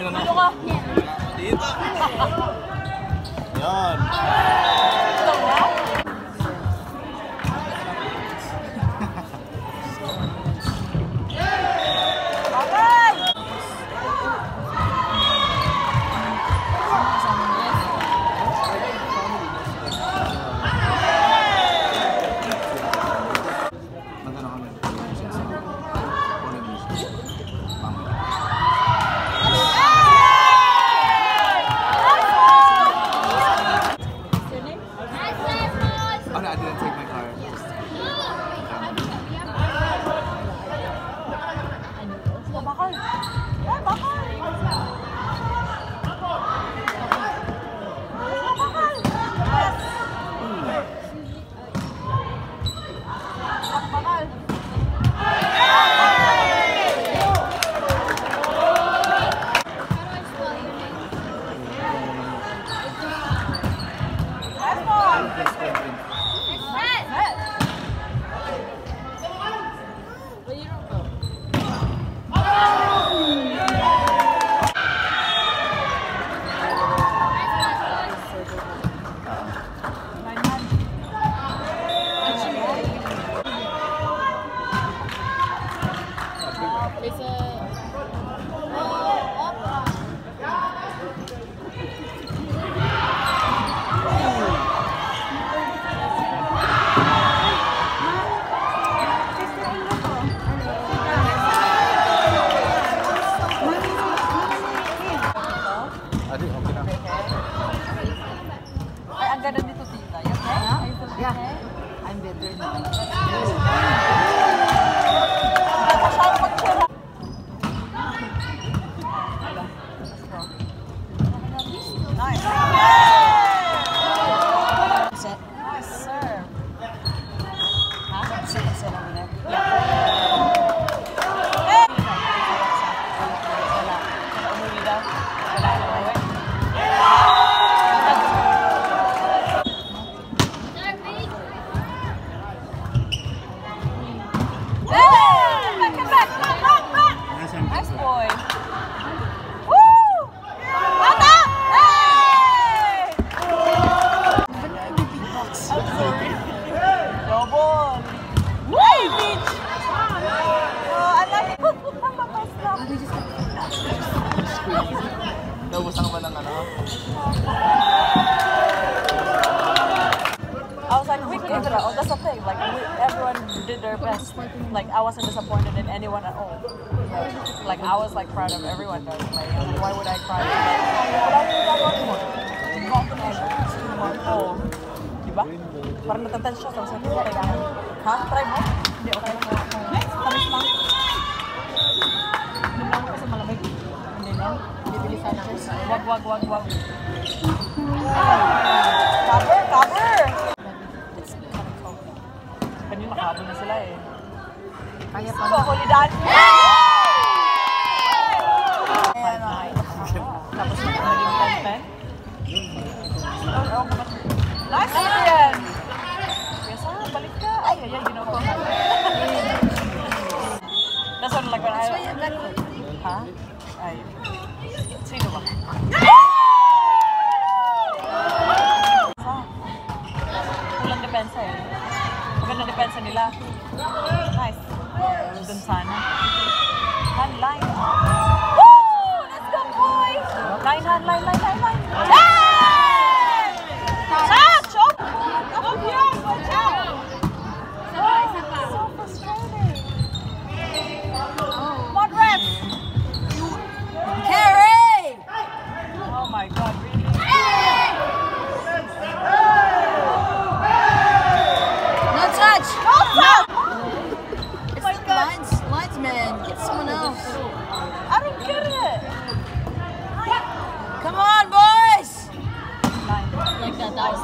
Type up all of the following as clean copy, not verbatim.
Yun na. Dito ka. Dito. Yan. Ito na? Naubos ba ng ano? I was like, we gave it all. That's the thing. Like, everyone did their best. Like, I wasn't disappointed in anyone at all. Like, I was like proud of everyone. Though. Like, why would I cry? Oh, diba? Parang natatense siya. Sabi ko, ha? Try mo? Hindi, okay lang. Tamis lang. Hindi lang kasi malamig. Hindi na. Bibilisan ako. Wag. Cover! Kanina nakahabol na sila eh. Kaya pa na. Holidan! Tapos naging 10-10. Nice yan! Yes, balik ka. Ay, ginawa ko. That's what like when I... Ha? Ay. Sino ba? Kulang depensa eh. Maganda depensa nila. Nice. Dun sana. Line. Woo! Let's go, boys! Line. Shot! Chop! Up here! Watch out! So frustrating. What ref? Carry! Oh my God, really? No touch! No touch! It's like linesman. Get someone else. I don't get it. Come on, boys! Like that was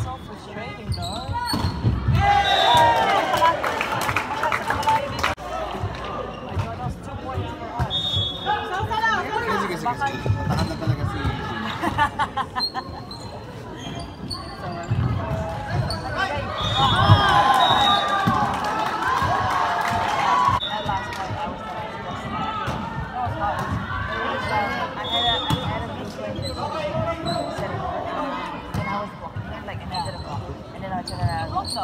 so frustrating, though. Kasi matakan na talaga si had a big friend that said it, and I was walking it, like, and I didn't walk. And then I turned around. Also,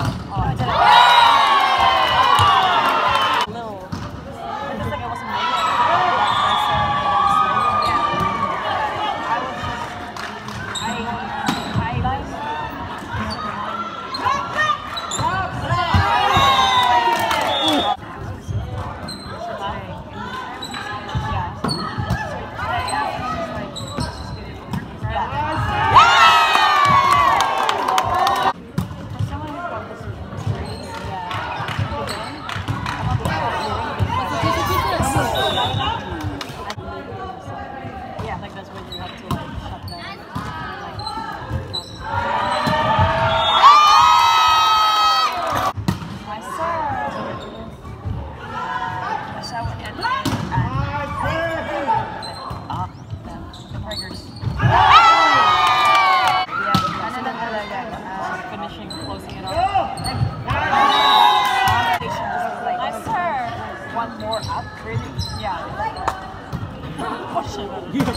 little. It was like I wasn't moving.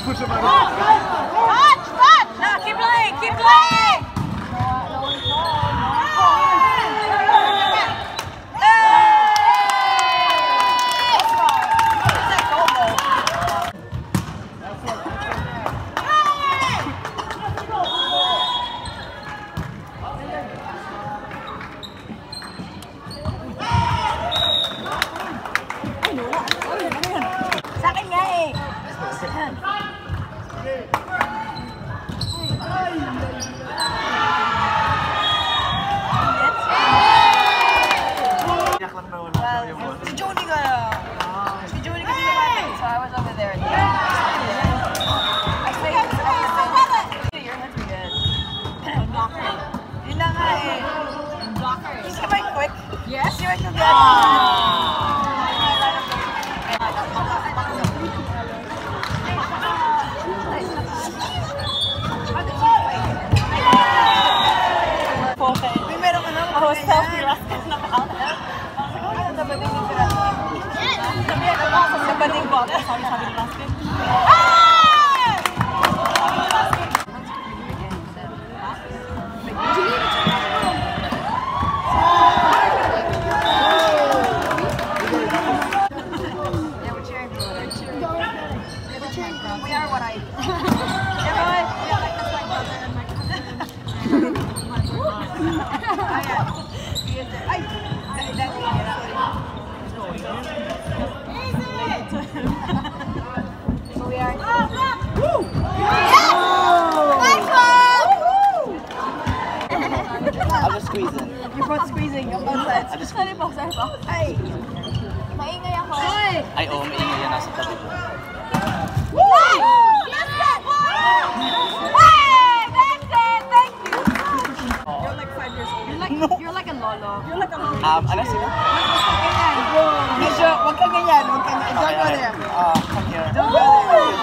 Push him out. Touch! No, keep playing! Keep playing! Sa akin nga eh! Si Jody ka na. Si Jody kasi naman. So I was over there. I say, your head's good. Yun na nga eh. You see my quick? Yes. See my quick? I was self-harassed na ba? Sabading yung sabading ko. Sabi ni Raskin. Yeah, we're cheering for her. We are what I... Yeah, like that's my brother and my cousin. We are. Woo! Nice one! I'm just squeezing. You're both squeezing. You're both sides. I'm just Sorry po. Ay! Maingay ako. Ay, oo, maingay yan nasa tabi ko. Woo! That's it! Hey! That's it! Thank you! You're like 5 years old. You're like a lolo. You're like a lolo. Ano sila? Medyo, wag kang ganyan. Wag kang ganyan. Don't go there. Come here. Don't go there.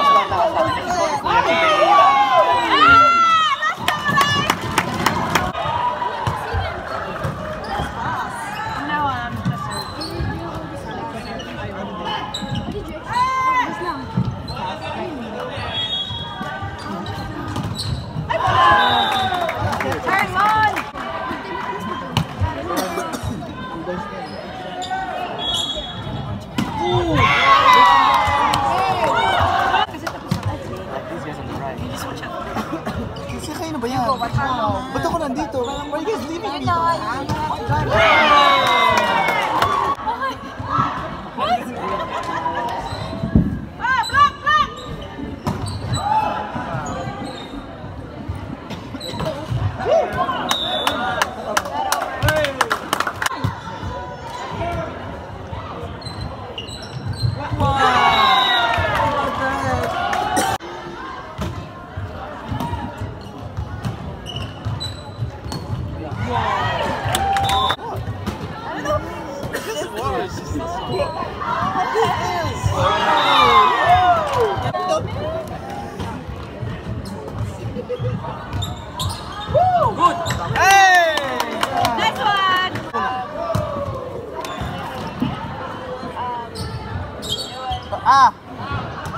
Turn on!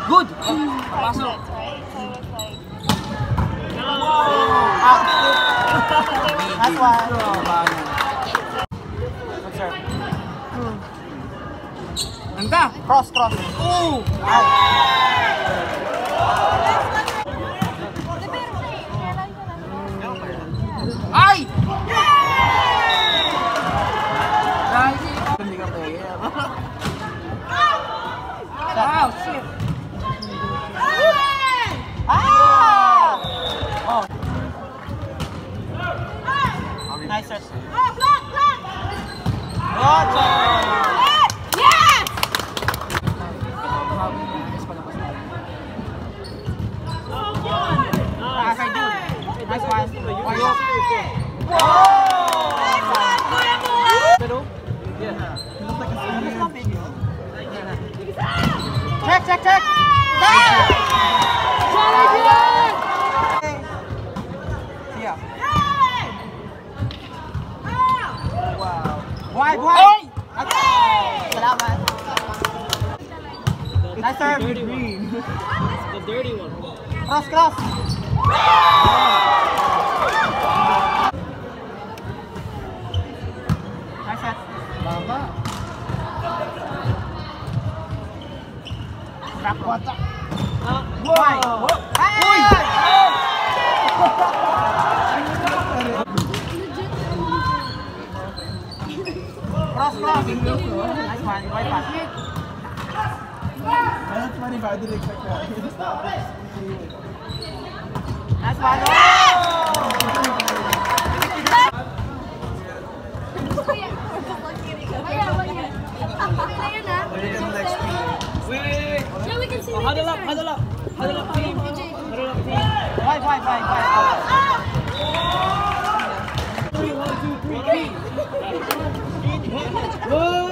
Good! Like Pasok. this, right? So it was like... Last one. Good serve. Ganda! Cross. Oh! Ay! Hindi ka player. Wow, shit! Oh. Nice serve. Good serve. Nice one. Pero, Check. Buhay! Salamat. Nice serve. the dirty one. Cross. Nice set. Tama. Back water. Wow! Cross. Nice one. Right pass. That's funny, but I didn't expect that. Nice one. Wait! Yeah, we can see Huddle up, huddle up. Huddle up, team. Huddle up, team. Why? 3, 1, 2, 3. Whoa!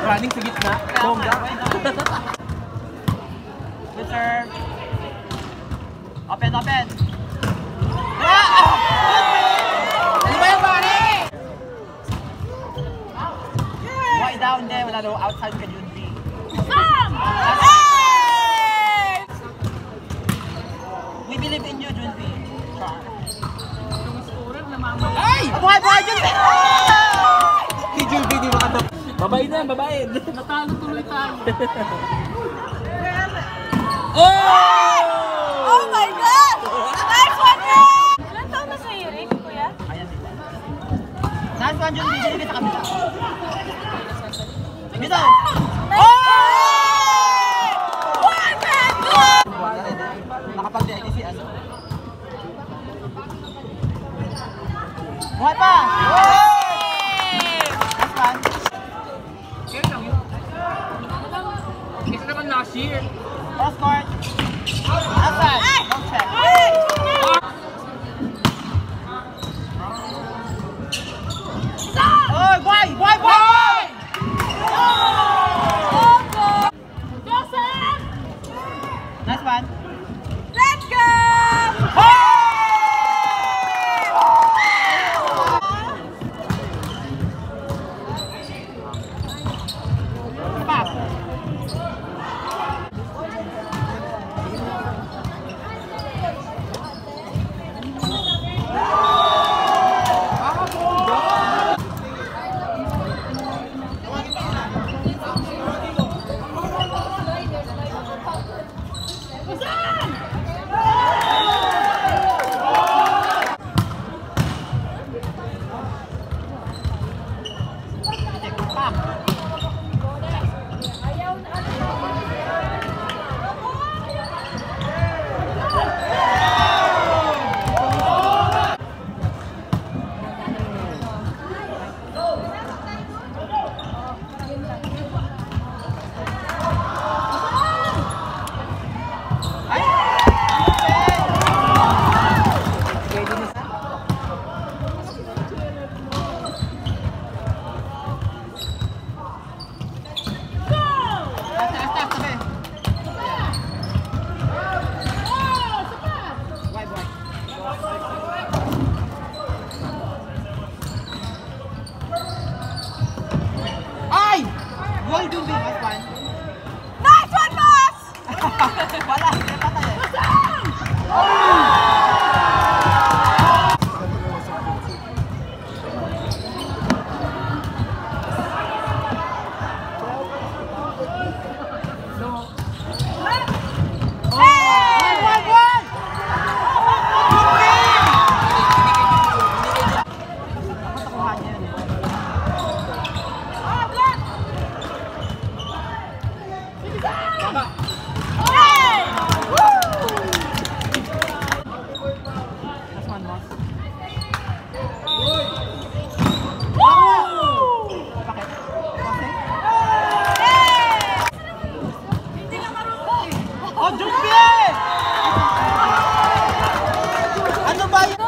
Running sa gitna. Bongga. Good serve. Open. Ano ba yung pare? Why down there? Wala daw outside ka yun, B. We believe in you, Junbi. Ay! Buhay, Junbi! Si Julby di makatap. Babae na, babae. Natalo tuloy tayo. Oh my God! Nice one, Rick! Ilan taon na sa'yo, Rick, kuya? Ayan sila. Nice one, Junbi. Dili sa kabila. Dito! Nakapag-DIT si Aso. Buhay pa! Last one. Kaya lang yun. Kasi naman last year. Cross court. Outside. Don't check. Oh, why? Nice one. Let's go! Back. one. Nice one, boss! Wala, hindi patay eh. Oh, Jumbi! Ano ba yun?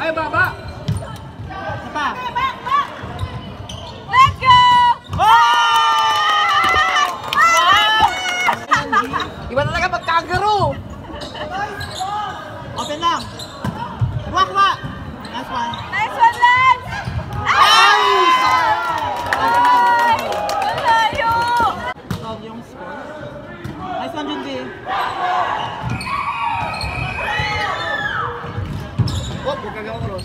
Ay, baba! Pa. Let's go! Iba talaga pag-kangaroo! Open lang. Wakwa! Last one. Nice one, Lance! Ay! Ay! Malayo! Solve yung score. Nice one, Junji. Oh, huwag kang cross.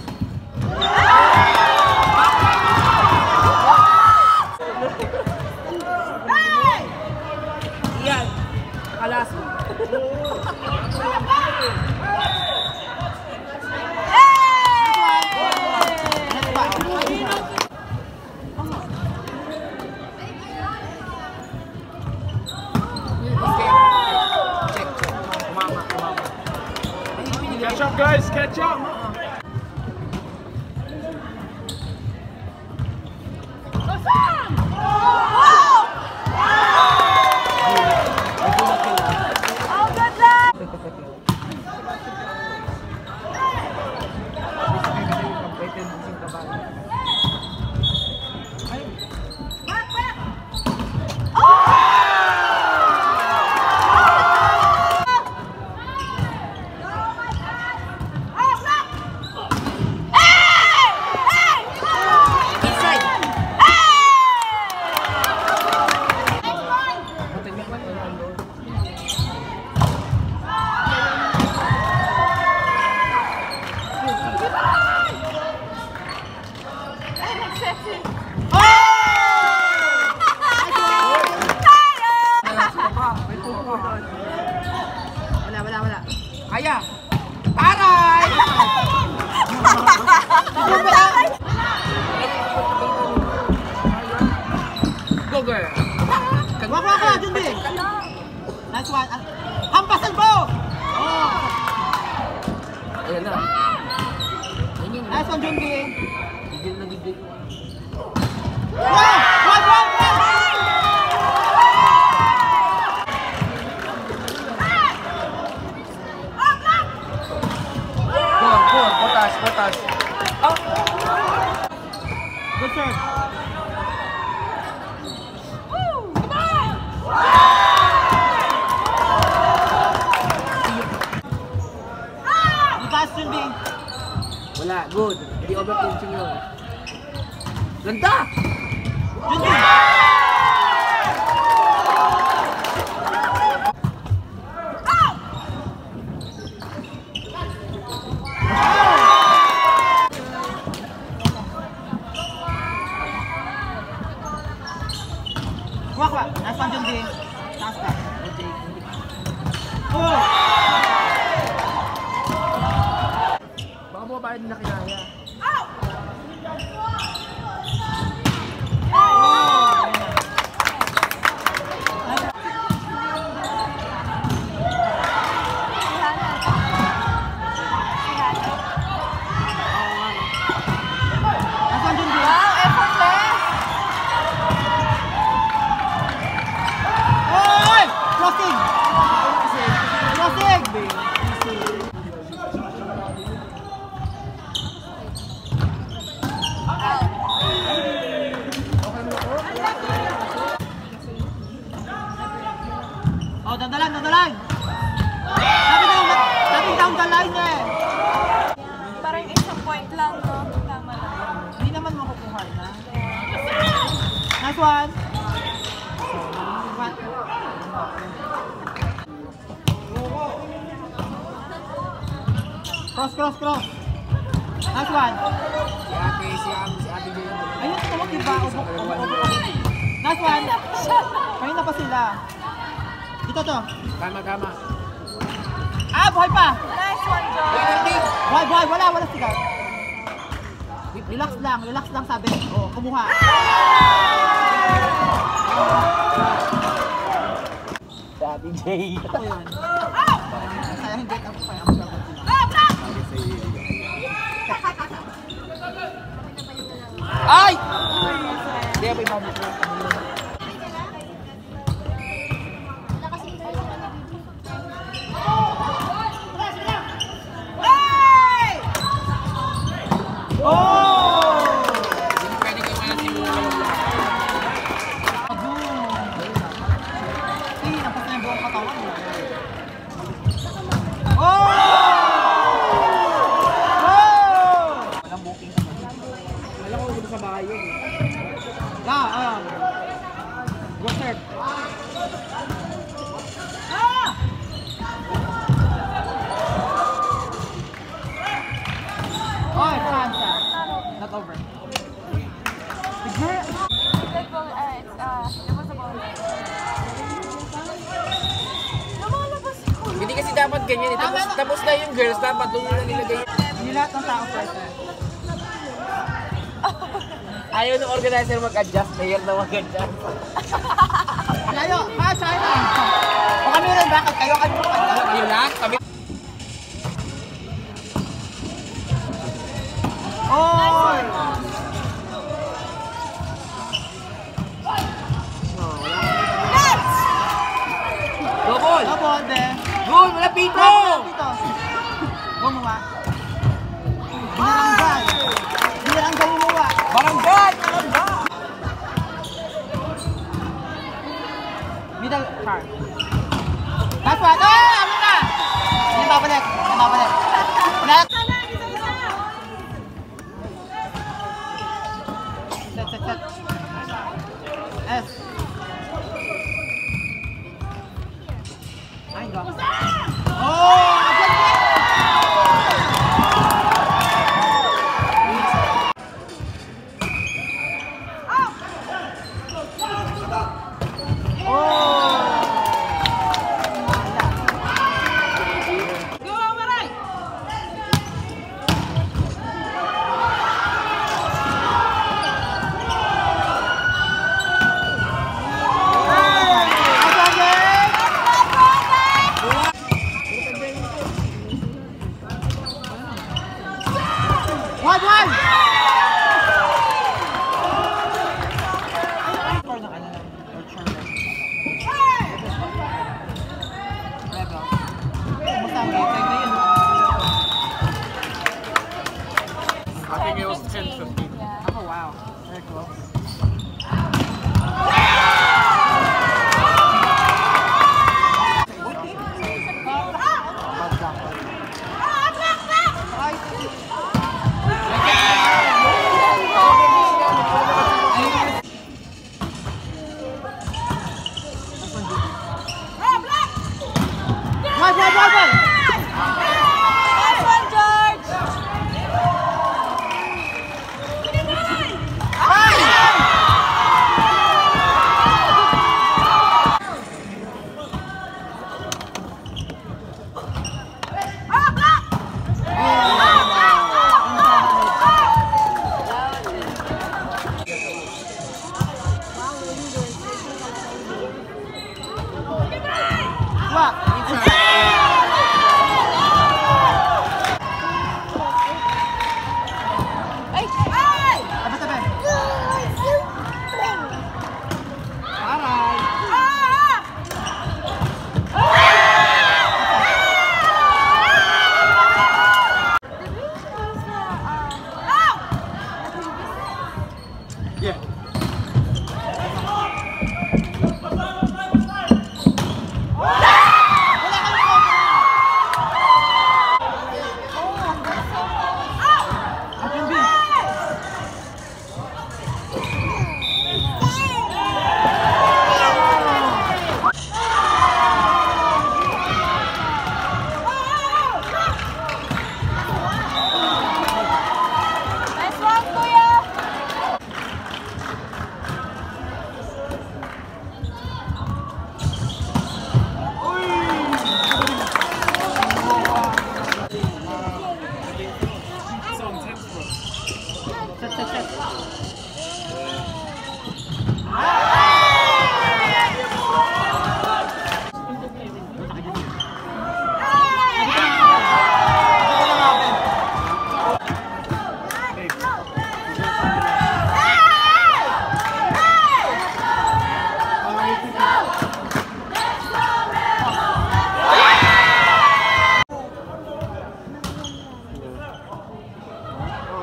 Yan. Alas. Catch up, guys. Catch up. Oh, good luck! Wala. Kaya! Taray! Go, girl! Wakwa, Junji. Nice one. Hampasan po! Oh. Ayan na. Nice one, Junji. Gigil na gigil. Wow! Batas. Good serve. Pass yun, Bing. Wala, good. Hindi overpinching yun. Ganda! Yun, Bing. Kuha. Nasa yun, Bing. Taas ka. Okay. Oh! Baka mo ba hindi na kinaya? Nasa yun, Bing. Wow, effortless! Oy! Crossing! Crossing! Oh, dandalan! Sabi down the line eh! Parang isang point lang, no? Tama lang. Hindi naman makukuha na. Nice one! What? Cross! Nice one! Si Ate Jay yung Ayun, tumag diba? Ubok. Nice one! Kanina pa sila. Ito to. Tama. Ah, buhay pa! Nice one, John! Buhay! Wala sigaw. Relax lang sabi. Oh, kumuha. Si Ate Jay. Ito yun. Kaya hindi ang sagot nila. Ay! Hindi ako ibabot ko. Pwede kayo mga simula. Nampas na yung buong katawan. Walang booking ka ba? Alam ko dito sa bahay yun. Go serve. Oy, Franza. Not over. That ball, it was a ball. Lumalabas ko. Hindi kasi dapat ganyan eh. Tapos na yung girls, dapat doon na nilagay. Hindi lahat ng tao first. Ayaw ng organizer mag-adjust. Mayor na mag-adjust. Layo! China! O kami rin, bakit kayo kami mo kanya? Ayun lang, kami. Oy! Double! Double, then. Good! Wala pito! Dito. Gumawa. Binaranggal. Binaranggal gumawa. Barangay! Middle card. Last one. Oh! Amin na! Hindi babalik. Next. Set. S. Ay, go. Oh! One! Score ng ano lang. Or Charlotte. Rebel. Kumusta ang game? Kaya ngayon. I think it was 10-15. Yeah. Oh, wow. Very close. Nice one, George!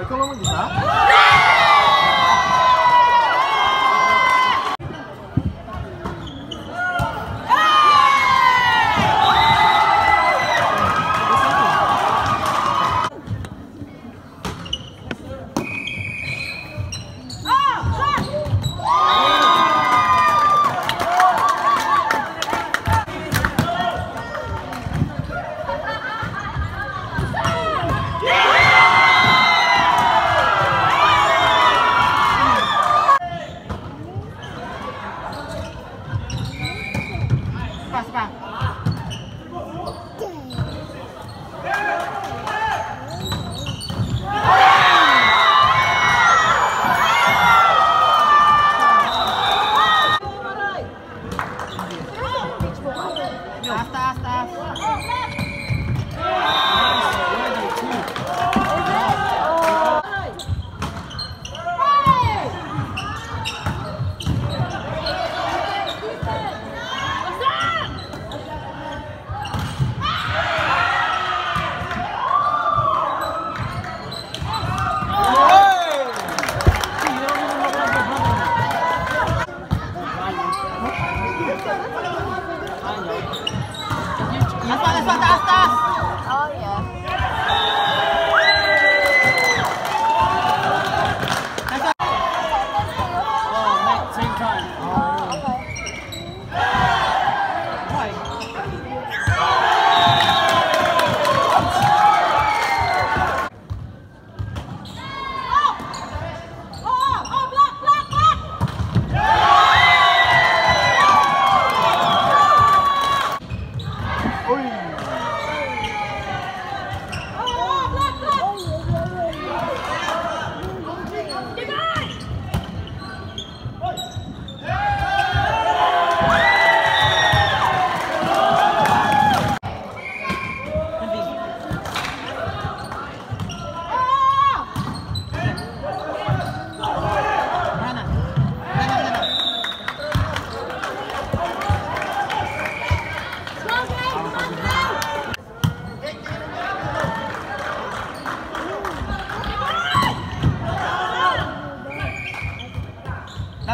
Ikaw ba mag-isa?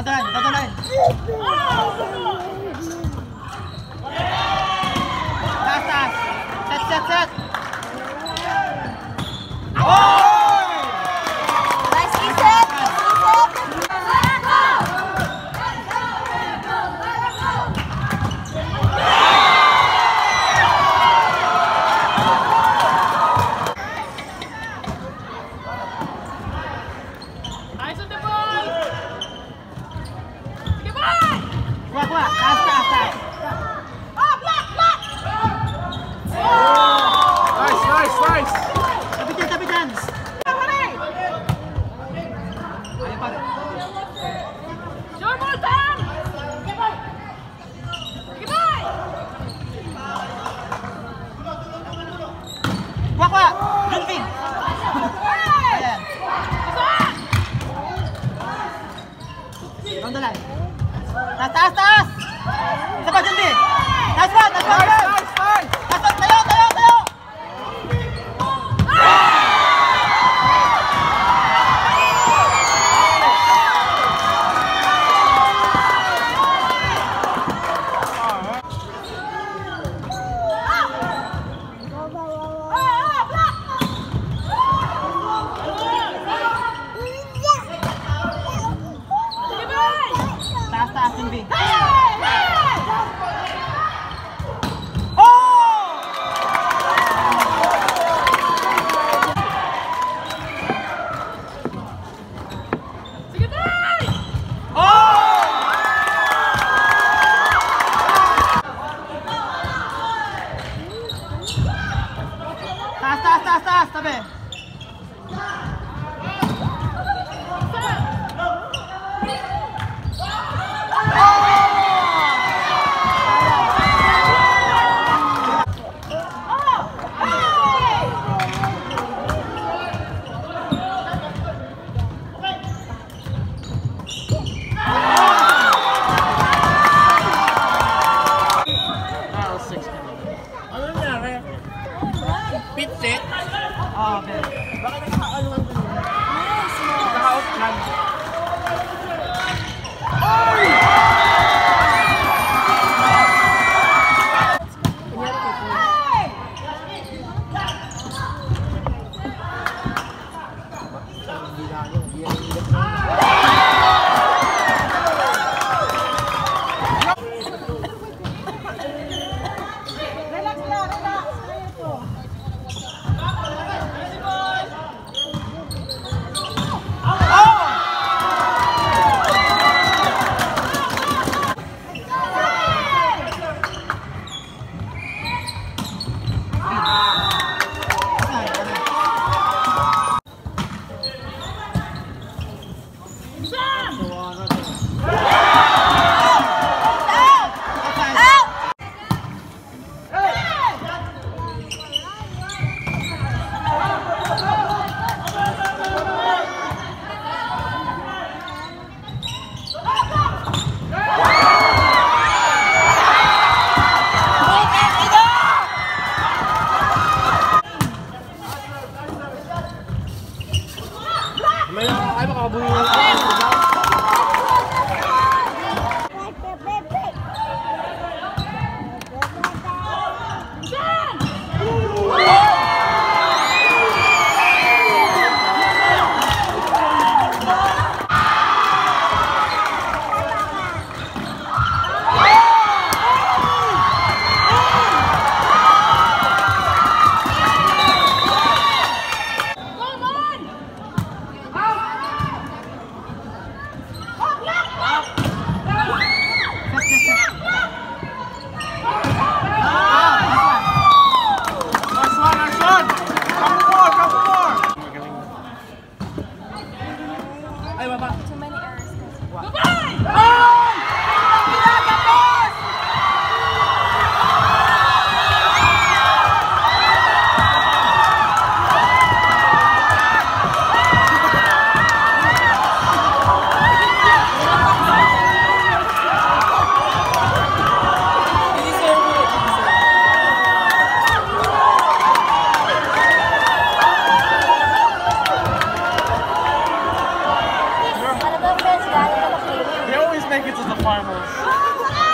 Dadalhin, dadalhin. Taas, taas. Set, set, set. Nice reset. Kuha, kuha. Taas, taas, taas. Nice, nice, nice. Tabi dyan, tabi dyan. Ayaw pa. Kuha, kuha. Junping. Ayan. Dadalhin. Taas, taas, taas. Isa pa, Junping. Taas pa, taas pa. Nice, nice, nice. Taas pa, tayo, tayo, tayo. Taas, taas, Junping. Taas, taas, taas, taas, tabi. Ano nangyari? Pit set? Oh, okay. Bakit naka-ano ka? Naka-off cam. May ay makabuhay. to the finals.